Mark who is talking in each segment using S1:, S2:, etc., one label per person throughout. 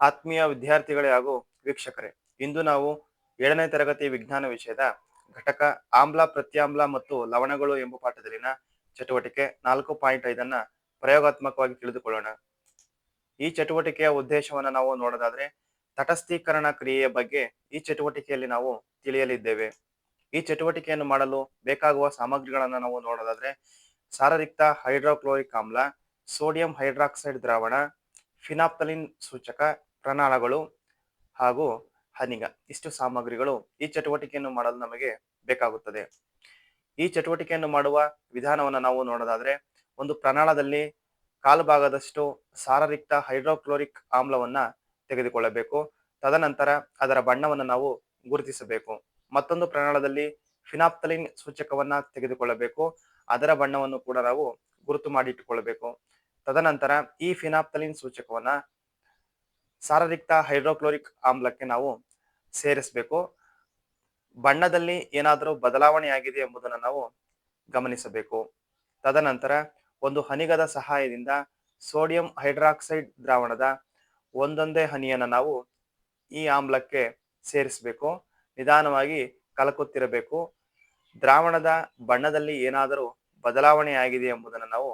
S1: ಆತ್ಮೀಯ ವಿದ್ಯಾರ್ಥಿಗಳೇ ಹಾಗೂ ವೀಕ್ಷಕರೇ, ಇಂದು ನಾವು 7ನೇ ತರಗತಿ ವಿಜ್ಞಾನ ವಿಷಯದ ಘಟಕ ಆಮ್ಲ, ಪ್ರತ್ಯಾಮ್ಲ ಮತ್ತು ಲವಣಗಳು ಎಂಬ ಪಾಠದಲ್ಲಿನ ಚಟುವಟಿಕೆ 4.5 ಪ್ರಯೋಗಾತ್ಮಕವಾಗಿ ತಿಳಿದುಕೊಳ್ಳೋಣ. ಈ ಚಟುವಟಿಕೆಯ ಉದ್ದೇಶವನ್ನು ನಾವು ನೋಡೋದಾದ್ರೆ, ತಟಸ್ಥೀಕರಣ ಕ್ರಿಯೆಯ ಬಗ್ಗೆ ಈ ಚಟುವಟಿಕೆಯಲ್ಲಿ ನಾವು ತಿಳಿಯಲಿದ್ದೇವೆ. ಈ ಚಟುವಟಿಕೆಯನ್ನು ಮಾಡಲು ಬೇಕಾಗುವ ಸಾಮಗ್ರಿಗಳನ್ನು ನಾವು ನೋಡೋದಾದ್ರೆ, ಸಾರರಿಕ್ತ ಹೈಡ್ರೋಕ್ಲೋರಿಕ್ ಆಮ್ಲ, ಸೋಡಿಯಂ ಹೈಡ್ರಾಕ್ಸೈಡ್ ದ್ರಾವಣ, ಫಿನಾಪ್ತಲಿನ್ ಸೂಚಕ, ಪ್ರಣಾಳಗಳು ಹಾಗೂ ಹನಿಗ. ಇಷ್ಟು ಸಾಮಗ್ರಿಗಳು ಈ ಚಟುವಟಿಕೆಯನ್ನು ಮಾಡಲು ನಮಗೆ ಬೇಕಾಗುತ್ತದೆ. ಈ ಚಟುವಟಿಕೆಯನ್ನು ಮಾಡುವ ವಿಧಾನವನ್ನು ನಾವು ನೋಡೋದಾದ್ರೆ, ಒಂದು ಪ್ರಣಾಳದಲ್ಲಿ ಕಾಲು ಭಾಗದಷ್ಟು ಸಾರರಿಕ್ತ ಹೈಡ್ರೋಕ್ಲೋರಿಕ್ ಆಮ್ಲವನ್ನ ತೆಗೆದುಕೊಳ್ಳಬೇಕು. ತದನಂತರ ಅದರ ಬಣ್ಣವನ್ನು ನಾವು ಗುರುತಿಸಬೇಕು. ಮತ್ತೊಂದು ಪ್ರಣಾಳದಲ್ಲಿ ಫಿನಾಪ್ತಲಿನ್ ಸೂಚಕವನ್ನ ತೆಗೆದುಕೊಳ್ಳಬೇಕು. ಅದರ ಬಣ್ಣವನ್ನು ಕೂಡ ನಾವು ಗುರುತು ಮಾಡಿ ಇಟ್ಟುಕೊಳ್ಳಬೇಕು. ತದನಂತರ ಈ ಫಿನಾಪ್ತಲಿನ್ ಸೂಚಕವನ್ನ ಸಾರರಿಕ್ತ ಹೈಡ್ರೋಕ್ಲೋರಿಕ್ ಆಮ್ಲಕ್ಕೆ ನಾವು ಸೇರಿಸಬೇಕು. ಬಣ್ಣದಲ್ಲಿ ಏನಾದರೂ ಬದಲಾವಣೆ ಆಗಿದೆ ಎಂಬುದನ್ನು ನಾವು ಗಮನಿಸಬೇಕು. ತದನಂತರ ಒಂದು ಹನಿಗದ ಸಹಾಯದಿಂದ ಸೋಡಿಯಂ ಹೈಡ್ರಾಕ್ಸೈಡ್ ದ್ರಾವಣದ ಒಂದೊಂದೇ ಹನಿಯನ್ನು ನಾವು ಈ ಆಮ್ಲಕ್ಕೆ ಸೇರಿಸಬೇಕು. ನಿಧಾನವಾಗಿ ಕಲಕುತ್ತಿರಬೇಕು. ದ್ರಾವಣದ ಬಣ್ಣದಲ್ಲಿ ಏನಾದರೂ ಬದಲಾವಣೆ ಆಗಿದೆ ಎಂಬುದನ್ನು ನಾವು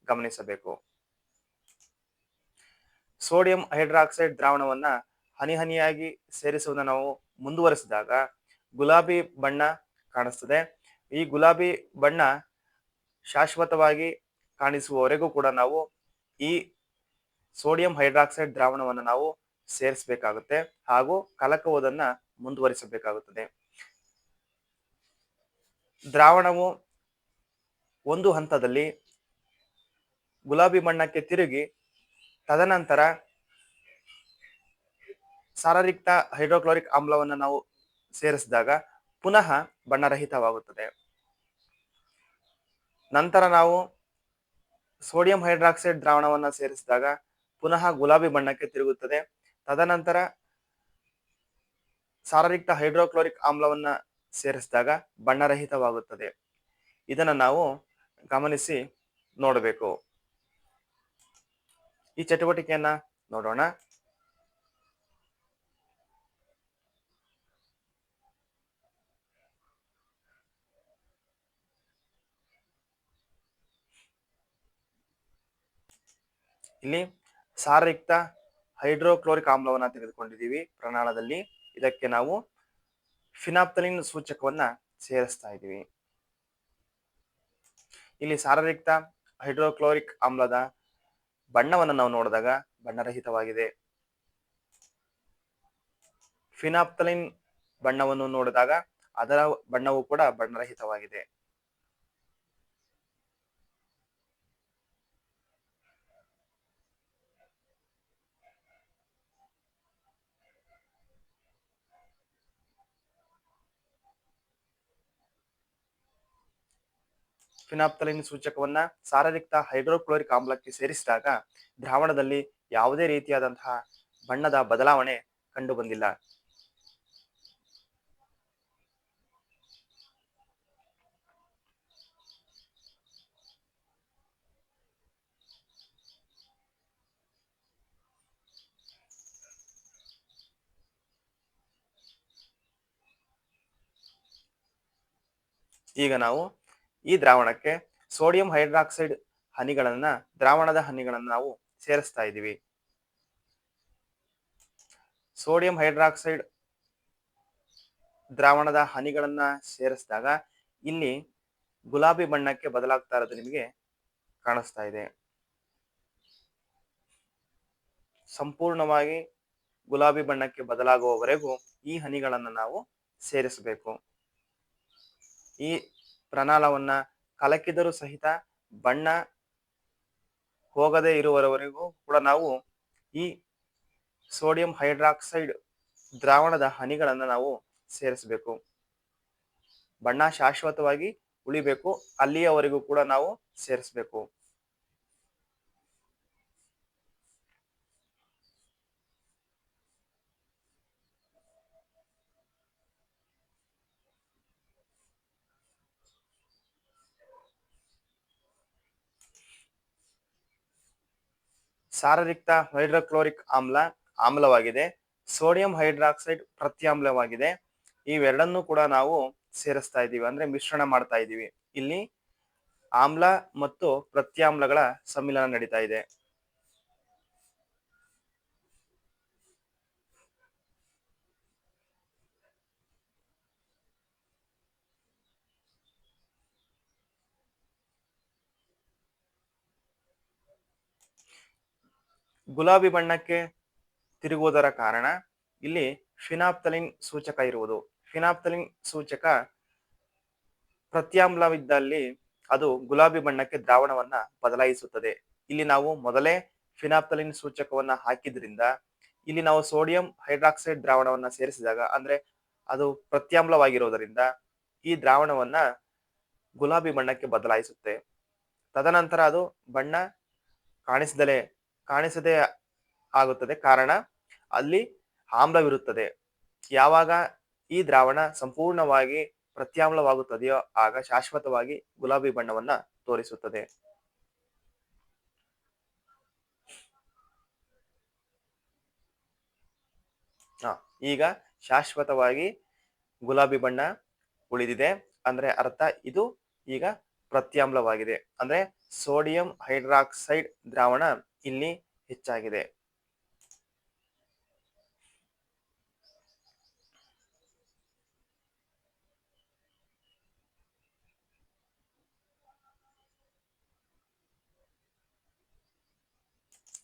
S1: ಗಮನಿಸಬೇಕು. ಸೋಡಿಯಂ ಹೈಡ್ರಾಕ್ಸೈಡ್ ದ್ರಾವಣವನ್ನ ಹನಿ ಹನಿಯಾಗಿ ಸೇರಿಸುವುದನ್ನು ನಾವು ಮುಂದುವರಿಸಿದಾಗ ಗುಲಾಬಿ ಬಣ್ಣ ಕಾಣಿಸ್ತದೆ. ಈ ಗುಲಾಬಿ ಬಣ್ಣ ಶಾಶ್ವತವಾಗಿ ಕಾಣಿಸುವವರೆಗೂ ಕೂಡ ನಾವು ಈ ಸೋಡಿಯಂ ಹೈಡ್ರಾಕ್ಸೈಡ್ ದ್ರಾವಣವನ್ನು ನಾವು ಸೇರಿಸಬೇಕಾಗುತ್ತೆ ಹಾಗೂ ಕಲಕುವುದನ್ನ ಮುಂದುವರಿಸಬೇಕಾಗುತ್ತದೆ. ದ್ರಾವಣವು ಒಂದು ಹಂತದಲ್ಲಿ ಗುಲಾಬಿ ಬಣ್ಣಕ್ಕೆ ತಿರುಗಿ ತದನಂತರ ಸಾರರಿಕ್ತ ಹೈಡ್ರೋಕ್ಲೋರಿಕ್ ಆಮ್ಲವನ್ನು ನಾವು ಸೇರಿಸಿದಾಗ ಪುನಃ ಬಣ್ಣರಹಿತವಾಗುತ್ತದೆ. ನಂತರ ನಾವು ಸೋಡಿಯಂ ಹೈಡ್ರಾಕ್ಸೈಡ್ ದ್ರಾವಣವನ್ನು ಸೇರಿಸಿದಾಗ ಪುನಃ ಗುಲಾಬಿ ಬಣ್ಣಕ್ಕೆ ತಿರುಗುತ್ತದೆ. ತದನಂತರ ಸಾರರಿಕ್ತ ಹೈಡ್ರೋಕ್ಲೋರಿಕ್ ಆಮ್ಲವನ್ನ ಸೇರಿಸಿದಾಗ ಬಣ್ಣರಹಿತವಾಗುತ್ತದೆ. ಇದನ್ನು ನಾವು ಗಮನಿಸಿ ನೋಡಬೇಕು. ಈ ಚಟುವಟಿಕೆಯನ್ನ ನೋಡೋಣ. ಇಲ್ಲಿ ಸಾರಯುಕ್ತ ಹೈಡ್ರೋಕ್ಲೋರಿಕ್ ಆಮ್ಲವನ್ನ ತೆಗೆದುಕೊಂಡಿದ್ದೀವಿ ಪ್ರಣಾಳದಲ್ಲಿ. ಇದಕ್ಕೆ ನಾವು ಫಿನಾಪ್ತಲಿನ್ ಸೂಚಕವನ್ನ ಸೇರಿಸ್ತಾ ಇದ್ದೀವಿ. ಇಲ್ಲಿ ಸಾರಯುಕ್ತ ಹೈಡ್ರೋಕ್ಲೋರಿಕ್ ಆಮ್ಲದ ಬಣ್ಣವನ್ನು ನಾವು ನೋಡಿದಾಗ ಬಣ್ಣರಹಿತವಾಗಿದೆ. ಫಿನಾಪ್ತಲಿನ್ ಬಣ್ಣವನ್ನು ನೋಡಿದಾಗ ಅದರ ಬಣ್ಣವು ಕೂಡ ಬಣ್ಣರಹಿತವಾಗಿದೆ. ಫಿನಾಪ್ತಲಿನ್ ಸೂಚಕವನ್ನ ಸಾರಯುಕ್ತ ಹೈಡ್ರೋಕ್ಲೋರಿಕ್ ಆಮ್ಲಕ್ಕೆ ಸೇರಿಸಿದಾಗ ದ್ರಾವಣದಲ್ಲಿ ಯಾವುದೇ ರೀತಿಯಾದಂತಹ ಬಣ್ಣದ ಬದಲಾವಣೆ ಕಂಡು ಬಂದಿಲ್ಲ. ಈಗ ನಾವು ಈ ದ್ರಾವಣಕ್ಕೆ ಸೋಡಿಯಂ ಹೈಡ್ರಾಕ್ಸೈಡ್ ದ್ರಾವಣದ ಹನಿಗಳನ್ನು ನಾವು ಸೇರಿಸ್ತಾ ಇದ್ದೀವಿ. ಸೋಡಿಯಂ ಹೈಡ್ರಾಕ್ಸೈಡ್ ದ್ರಾವಣದ ಹನಿಗಳನ್ನ ಸೇರಿಸಿದಾಗ ಇಲ್ಲಿ ಗುಲಾಬಿ ಬಣ್ಣಕ್ಕೆ ಬದಲಾಗ್ತಾ ಇರೋದು ನಿಮಗೆ ಕಾಣಿಸ್ತಾ ಇದೆ. ಸಂಪೂರ್ಣವಾಗಿ ಗುಲಾಬಿ ಬಣ್ಣಕ್ಕೆ ಬದಲಾಗುವವರೆಗೂ ಈ ಹನಿಗಳನ್ನು ನಾವು ಸೇರಿಸಬೇಕು. ಈ ಪ್ರಣಾಳವನ್ನ ಕಲಕಿದರೂ ಸಹಿತ ಬಣ್ಣ ಹೋಗದೇ ಇರುವವರೆಗೂ ಕೂಡ ನಾವು ಈ ಸೋಡಿಯಂ ಹೈಡ್ರಾಕ್ಸೈಡ್ ದ್ರಾವಣದ ಹನಿಗಳನ್ನು ನಾವು ಸೇರಿಸಬೇಕು. ಬಣ್ಣ ಶಾಶ್ವತವಾಗಿ ಉಳಿಬೇಕು, ಅಲ್ಲಿಯವರೆಗೂ ಕೂಡ ನಾವು ಸೇರಿಸಬೇಕು. ಸಾರಯುಕ್ತ ಹೈಡ್ರೋಕ್ಲೋರಿಕ್ ಆಮ್ಲ ಆಮ್ಲವಾಗಿದೆ, ಸೋಡಿಯಂ ಹೈಡ್ರಾಕ್ಸೈಡ್ ಪ್ರತ್ಯಾಮ್ಲವಾಗಿದೆ. ಇವೆರಡನ್ನೂ ಕೂಡ ನಾವು ಸೇರಿಸ್ತಾ ಇದ್ದೀವಿ, ಅಂದ್ರೆ ಮಿಶ್ರಣ ಮಾಡ್ತಾ ಇದ್ದೀವಿ. ಇಲ್ಲಿ ಆಮ್ಲ ಮತ್ತು ಪ್ರತ್ಯಾಮ್ಲಗಳ ಸಮ್ಮಿಲನ ನಡೀತಾ ಇದೆ. ಗುಲಾಬಿ ಬಣ್ಣಕ್ಕೆ ತಿರುಗುವುದರ ಕಾರಣ ಇಲ್ಲಿ ಫಿನಾಪ್ತಲಿನ್ ಸೂಚಕ ಇರುವುದು. ಫಿನಾಪ್ತಲಿನ್ ಸೂಚಕ ಪ್ರತ್ಯಾಮ್ಲವಿದ್ದಲ್ಲಿ ಅದು ಗುಲಾಬಿ ಬಣ್ಣಕ್ಕೆ ದ್ರಾವಣವನ್ನ ಬದಲಾಯಿಸುತ್ತದೆ. ಇಲ್ಲಿ ನಾವು ಮೊದಲೇ ಫಿನಾಪ್ತಲಿನ್ ಸೂಚಕವನ್ನ ಹಾಕಿದ್ರಿಂದ ಇಲ್ಲಿ ನಾವು ಸೋಡಿಯಂ ಹೈಡ್ರಾಕ್ಸೈಡ್ ದ್ರಾವಣವನ್ನ ಸೇರಿಸಿದಾಗ, ಅಂದ್ರೆ ಅದು ಪ್ರತ್ಯಾಮ್ಲವಾಗಿರುವುದರಿಂದ ಈ ದ್ರಾವಣವನ್ನ ಗುಲಾಬಿ ಬಣ್ಣಕ್ಕೆ ಬದಲಾಯಿಸುತ್ತೆ. ತದನಂತರ ಅದು ಬಣ್ಣ ಕಾಣಿಸದೇ ಆಗುತ್ತದೆ, ಕಾರಣ ಅಲ್ಲಿ ಆಮ್ಲವಿರುತ್ತದೆ. ಯಾವಾಗ ಈ ದ್ರಾವಣ ಸಂಪೂರ್ಣವಾಗಿ ಪ್ರತ್ಯಾಮ್ಲವಾಗುತ್ತದೆಯೋ ಆಗ ಶಾಶ್ವತವಾಗಿ ಗುಲಾಬಿ ಬಣ್ಣವನ್ನ ತೋರಿಸುತ್ತದೆ. ಈಗ ಶಾಶ್ವತವಾಗಿ ಗುಲಾಬಿ ಬಣ್ಣ ಉಳಿದಿದೆ, ಅಂದ್ರೆ ಅರ್ಥ ಇದು ಈಗ ಪ್ರತ್ಯಾಮ್ಲವಾಗಿದೆ, ಅಂದ್ರೆ ಸೋಡಿಯಂ ಹೈಡ್ರಾಕ್ಸೈಡ್ ದ್ರಾವಣ ಇಲ್ಲಿ ಹೆಚ್ಚಾಗಿದೆ.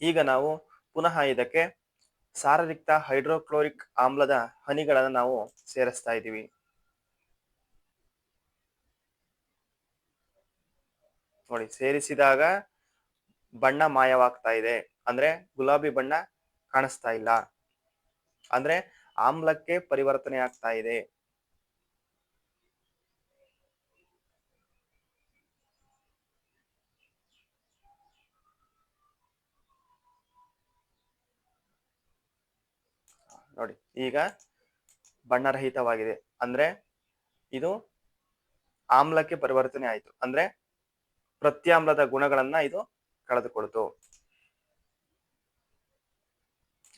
S1: ಈಗ ನಾವು ಪುನಃ ಇದಕ್ಕೆ ಸಾರರಿಕ್ತ ಹೈಡ್ರೋಕ್ಲೋರಿಕ್ ಆಮ್ಲದ ಹನಿಗಳನ್ನು ನಾವು ಸೇರಿಸ್ತಾ ಇದ್ದೀವಿ. ನೋಡಿ, ಸೇರಿಸಿದಾಗ ಬಣ್ಣ ಮಾಯವಾಗ್ತಾ ಇದೆ, ಅಂದ್ರೆ ಗುಲಾಬಿ ಬಣ್ಣ ಕಾಣಿಸ್ತಾ ಇಲ್ಲ, ಅಂದ್ರೆ ಆಮ್ಲಕ್ಕೆ ಪರಿವರ್ತನೆ ಆಗ್ತಾ ಇದೆ. ನೋಡಿ, ಈಗ ಬಣ್ಣರಹಿತವಾಗಿದೆ, ಅಂದ್ರೆ ಇದು ಆಮ್ಲಕ್ಕೆ ಪರಿವರ್ತನೆ ಆಯಿತು, ಅಂದ್ರೆ ಪ್ರತ್ಯಾಮ್ಲದ ಗುಣಗಳನ್ನ ಇದು ಕಳೆದುಕೊಳ್ತು.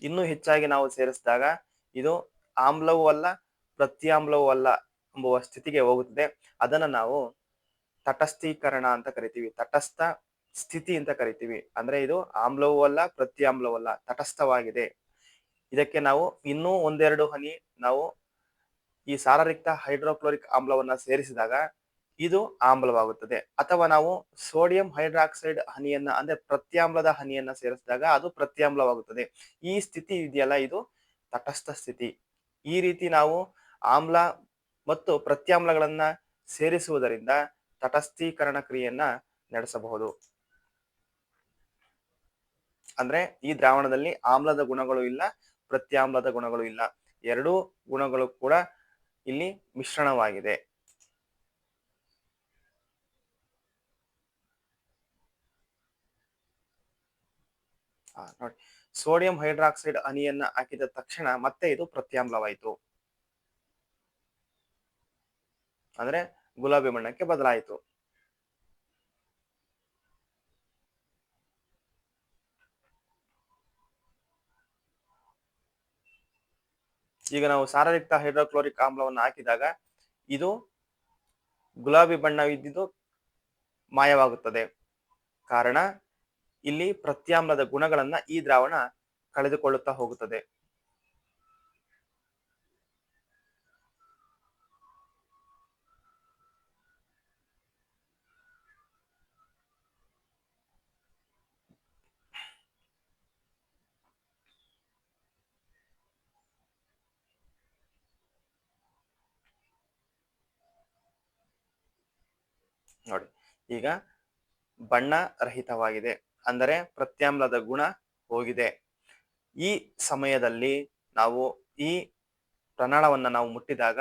S1: ಇನ್ನೂ ಹೆಚ್ಚಾಗಿ ನಾವು ಸೇರಿಸಿದಾಗ ಇದು ಆಮ್ಲವೂ ಅಲ್ಲ ಪ್ರತ್ಯಾಮ್ಲವೂ ಅಲ್ಲ ಎಂಬುವ ಸ್ಥಿತಿಗೆ ಹೋಗುತ್ತದೆ. ಅದನ್ನ ನಾವು ತಟಸ್ಥೀಕರಣ ಅಂತ ಕರಿತೀವಿ, ತಟಸ್ಥ ಸ್ಥಿತಿ ಅಂತ ಕರಿತೀವಿ. ಅಂದ್ರೆ ಇದು ಆಮ್ಲವೂ ಅಲ್ಲ ಪ್ರತ್ಯಾಮ್ಲವೂ ಅಲ್ಲ, ತಟಸ್ಥವಾಗಿದೆ. ಇದಕ್ಕೆ ನಾವು ಇನ್ನೂ ಒಂದೆರಡು ಹನಿ ನಾವು ಈ ಸಾರರಿಕ್ತ ಹೈಡ್ರೋಕ್ಲೋರಿಕ್ ಆಮ್ಲವನ್ನ ಸೇರಿಸಿದಾಗ ಇದು ಆಮ್ಲವಾಗುತ್ತದೆ. ಅಥವಾ ನಾವು ಸೋಡಿಯಂ ಹೈಡ್ರಾಕ್ಸೈಡ್ ಹನಿಯನ್ನ, ಅಂದ್ರೆ ಪ್ರತ್ಯಾಮ್ಲದ ಹನಿಯನ್ನ ಸೇರಿಸಿದಾಗ ಅದು ಪ್ರತ್ಯಾಮ್ಲವಾಗುತ್ತದೆ. ಈ ಸ್ಥಿತಿ ಇದೆಯಲ್ಲ, ಇದು ತಟಸ್ಥ ಸ್ಥಿತಿ. ಈ ರೀತಿ ನಾವು ಆಮ್ಲ ಮತ್ತು ಪ್ರತ್ಯಾಮ್ಲಗಳನ್ನ ಸೇರಿಸುವುದರಿಂದ ತಟಸ್ಥೀಕರಣ ಕ್ರಿಯೆಯನ್ನ ನಡೆಸಬಹುದು. ಅಂದ್ರೆ ಈ ದ್ರಾವಣದಲ್ಲಿ ಆಮ್ಲದ ಗುಣಗಳು ಇಲ್ಲ, ಪ್ರತ್ಯಾಮ್ಲದ ಗುಣಗಳು ಇಲ್ಲ, ಎರಡೂ ಗುಣಗಳು ಕೂಡ ಇಲ್ಲಿ ಮಿಶ್ರಣವಾಗಿದೆ. ನೋಡಿ, ಸೋಡಿಯಂ ಹೈಡ್ರಾಕ್ಸೈಡ್ ಹನಿಯನ್ನ ಹಾಕಿದ ತಕ್ಷಣ ಮತ್ತೆ ಇದು ಪ್ರತ್ಯಾಮ್ಲವಾಯಿತು, ಅಂದ್ರೆ ಗುಲಾಬಿ ಬಣ್ಣಕ್ಕೆ ಬದಲಾಯಿತು. ಈಗ ನಾವು ಸಾರಯುಕ್ತ ಹೈಡ್ರೋಕ್ಲೋರಿಕ್ ಆಮ್ಲವನ್ನು ಹಾಕಿದಾಗ ಇದು ಗುಲಾಬಿ ಬಣ್ಣವಿದ್ದುದು ಮಾಯವಾಗುತ್ತದೆ, ಕಾರಣ ಇಲ್ಲಿ ಪ್ರತ್ಯಾಮ್ಲದ ಗುಣಗಳನ್ನ ಈ ದ್ರಾವಣ ಕಳೆದುಕೊಳ್ಳುತ್ತಾ ಹೋಗುತ್ತದೆ. ನೋಡಿ, ಈಗ ಬಣ್ಣ ರಹಿತವಾಗಿದೆ, ಅಂದರೆ ಪ್ರತ್ಯಾಮ್ಲದ ಗುಣ ಹೋಗಿದೆ. ಈ ಸಮಯದಲ್ಲಿ ನಾವು ಈ ಪ್ರಮಾಣವನ್ನ ನಾವು ಮುಟ್ಟಿದಾಗ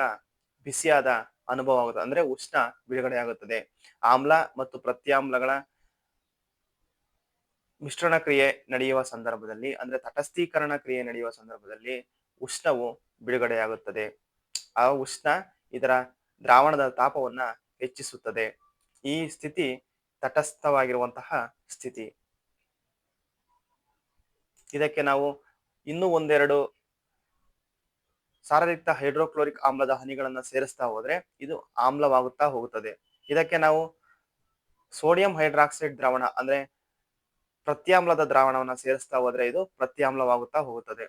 S1: ಬಿಸಿಯಾದ ಅನುಭವ ಆಗುತ್ತದೆ, ಅಂದ್ರೆ ಉಷ್ಣ ಬಿಡುಗಡೆ ಆಗುತ್ತದೆ. ಆಮ್ಲ ಮತ್ತು ಪ್ರತ್ಯಾಮ್ಲಗಳ ಮಿಶ್ರಣ ಕ್ರಿಯೆ ನಡೆಯುವ ಸಂದರ್ಭದಲ್ಲಿ, ಅಂದ್ರೆ ತಟಸ್ಥೀಕರಣ ಕ್ರಿಯೆ ನಡೆಯುವ ಸಂದರ್ಭದಲ್ಲಿ ಉಷ್ಣವು ಬಿಡುಗಡೆಯಾಗುತ್ತದೆ. ಆ ಉಷ್ಣ ಇದರ ದ್ರಾವಣದ ತಾಪವನ್ನ ಹೆಚ್ಚಿಸುತ್ತದೆ. ಈ ಸ್ಥಿತಿ ತಟಸ್ಥವಾಗಿರುವಂತಹ ಸ್ಥಿತಿ. ಇದಕ್ಕೆ ನಾವು ಇನ್ನೂ ಒಂದೆರಡು ಸಾರಯುಕ್ತ ಹೈಡ್ರೋಕ್ಲೋರಿಕ್ ಆಮ್ಲದ ಹನಿಗಳನ್ನ ಸೇರಿಸ್ತಾ ಹೋದ್ರೆ ಇದು ಆಮ್ಲವಾಗುತ್ತಾ ಹೋಗುತ್ತದೆ. ಇದಕ್ಕೆ ನಾವು ಸೋಡಿಯಂ ಹೈಡ್ರಾಕ್ಸೈಡ್ ದ್ರಾವಣ ಅಂದ್ರೆ ಪ್ರತ್ಯಾಮ್ಲದ ದ್ರಾವಣವನ್ನ ಸೇರಿಸ್ತಾ ಹೋದ್ರೆ ಇದು ಪ್ರತ್ಯಾಮ್ಲವಾಗುತ್ತಾ ಹೋಗುತ್ತದೆ.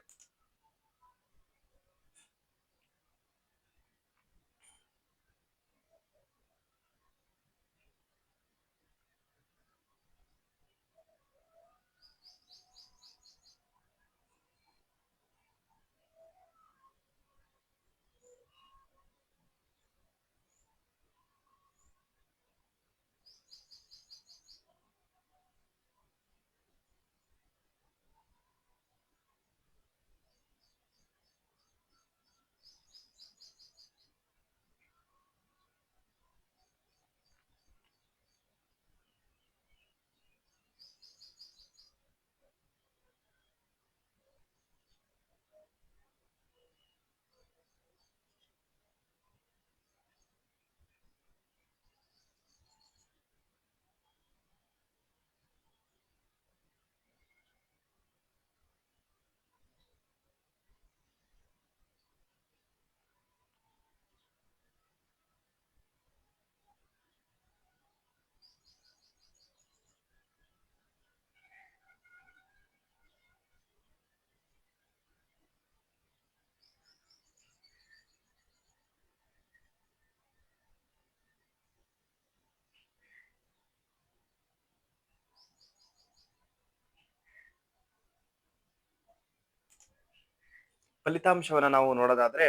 S1: ಫಲಿತಾಂಶವನ್ನ ನಾವು ನೋಡೋದಾದ್ರೆ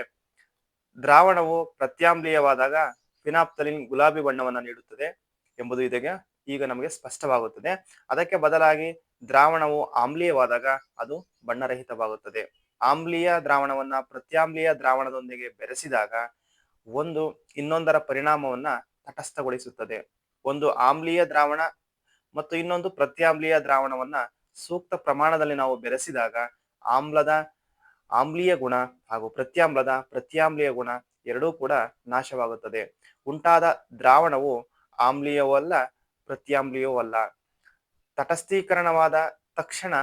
S1: ದ್ರಾವಣವು ಪ್ರತ್ಯಾಮ್ಲೀಯವಾದಾಗ ಫಿನಾಪ್ತಲಿನ್ ಗುಲಾಬಿ ಬಣ್ಣವನ್ನ ನೀಡುತ್ತದೆ ಎಂಬುದು ಈಗ ನಮಗೆ ಸ್ಪಷ್ಟವಾಗುತ್ತದೆ. ಅದಕ್ಕೆ ಬದಲಾಗಿ ದ್ರಾವಣವು ಆಮ್ಲೀಯವಾದಾಗ ಅದು ಬಣ್ಣರಹಿತವಾಗುತ್ತದೆ. ಆಮ್ಲೀಯ ದ್ರಾವಣವನ್ನ ಪ್ರತ್ಯಾಮ್ಲೀಯ ದ್ರಾವಣದೊಂದಿಗೆ ಬೆರೆಸಿದಾಗ ಒಂದು ಇನ್ನೊಂದರ ಪರಿಣಾಮವನ್ನ ತಟಸ್ಥಗೊಳಿಸುತ್ತದೆ. ಒಂದು ಆಮ್ಲೀಯ ದ್ರಾವಣ ಮತ್ತು ಇನ್ನೊಂದು ಪ್ರತ್ಯಾಮ್ಲೀಯ ದ್ರಾವಣವನ್ನ ಸೂಕ್ತ ಪ್ರಮಾಣದಲ್ಲಿ ನಾವು ಬೆರೆಸಿದಾಗ ಆಮ್ಲದ ಆಮ್ಲೀಯ ಗುಣ ಹಾಗೂ ಪ್ರತ್ಯಾಮ್ಲೀಯ ಗುಣ ಎರಡೂ ಕೂಡ ನಾಶವಾಗುತ್ತದೆ. ಉಂಟಾದ ದ್ರಾವಣವು ಆಮ್ಲೀಯವೂ ಅಲ್ಲ, ಪ್ರತ್ಯಾಮ್ಲೀಯವೂ ಅಲ್ಲ. ತಟಸ್ಥೀಕರಣವಾದ ತಕ್ಷಣ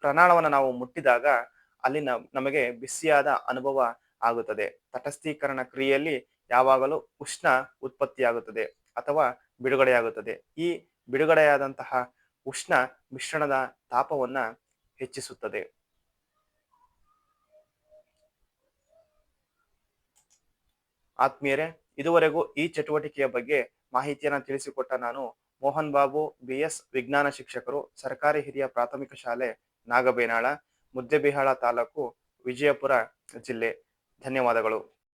S1: ಪ್ರಮಾಣವನ್ನು ನಾವು ಮುಟ್ಟಿದಾಗ ಅಲ್ಲಿ ನಮಗೆ ಬಿಸಿಯಾದ ಅನುಭವ ಆಗುತ್ತದೆ. ತಟಸ್ಥೀಕರಣ ಕ್ರಿಯೆಯಲ್ಲಿ ಯಾವಾಗಲೂ ಉಷ್ಣ ಉತ್ಪತ್ತಿಯಾಗುತ್ತದೆ ಅಥವಾ ಬಿಡುಗಡೆಯಾಗುತ್ತದೆ. ಈ ಬಿಡುಗಡೆಯಾದಂತಹ ಉಷ್ಣ ಮಿಶ್ರಣದ ತಾಪವನ್ನ ಹೆಚ್ಚಿಸುತ್ತದೆ. ಆತ್ಮೀಯರೇ, ಇದುವರೆಗೂ ಈ ಚಟುವಟಿಕೆಯ ಬಗ್ಗೆ ಮಾಹಿತಿಯನ್ನು ತಿಳಿಸಿಕೊಟ್ಟ ನಾನು ಮೋಹನ್ ಬಾಬು BS ವಿಜ್ಞಾನ ಶಿಕ್ಷಕರು, ಸರ್ಕಾರಿ ಹಿರಿಯ ಪ್ರಾಥಮಿಕ ಶಾಲೆ ನಾಗಬೇನಾಳ, ಮುದ್ದೇಬಿಹಾಳ ತಾಲೂಕು, ವಿಜಯಪುರ ಜಿಲ್ಲೆ. ಧನ್ಯವಾದಗಳು.